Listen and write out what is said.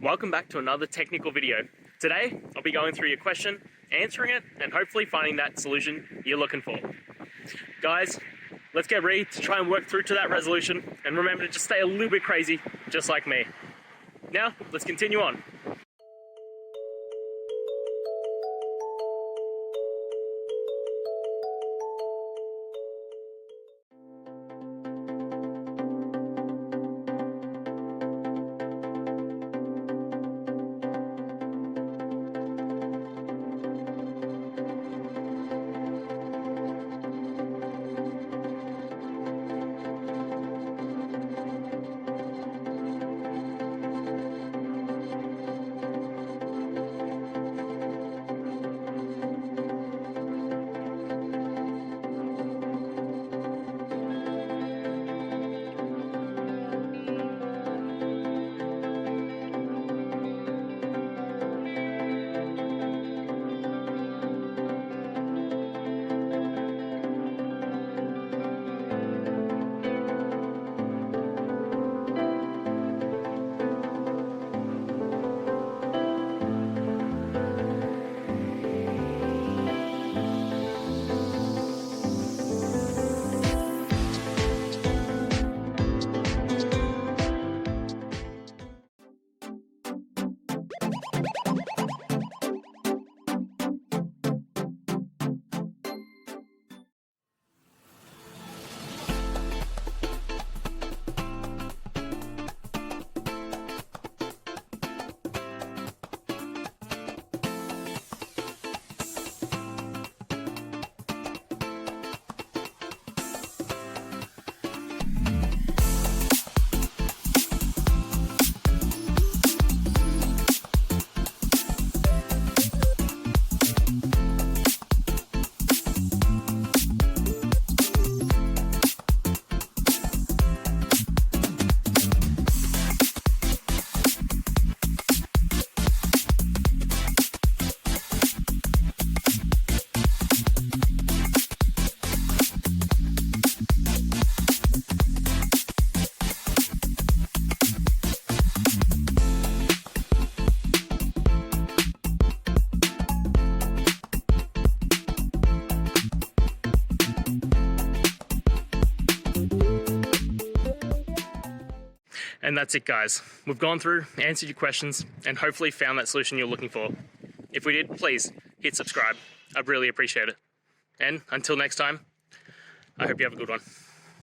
Welcome back to another technical video. Today, I'll be going through your question, answering it, and hopefully finding that solution you're looking for. Guys, let's get ready to try and work through to that resolution, and remember to just stay a little bit crazy, just like me. Now, let's continue on. And that's it, guys. We've gone through, answered your questions, and hopefully found that solution you're looking for. If we did, please hit subscribe. I'd really appreciate it. And until next time, I hope you have a good one.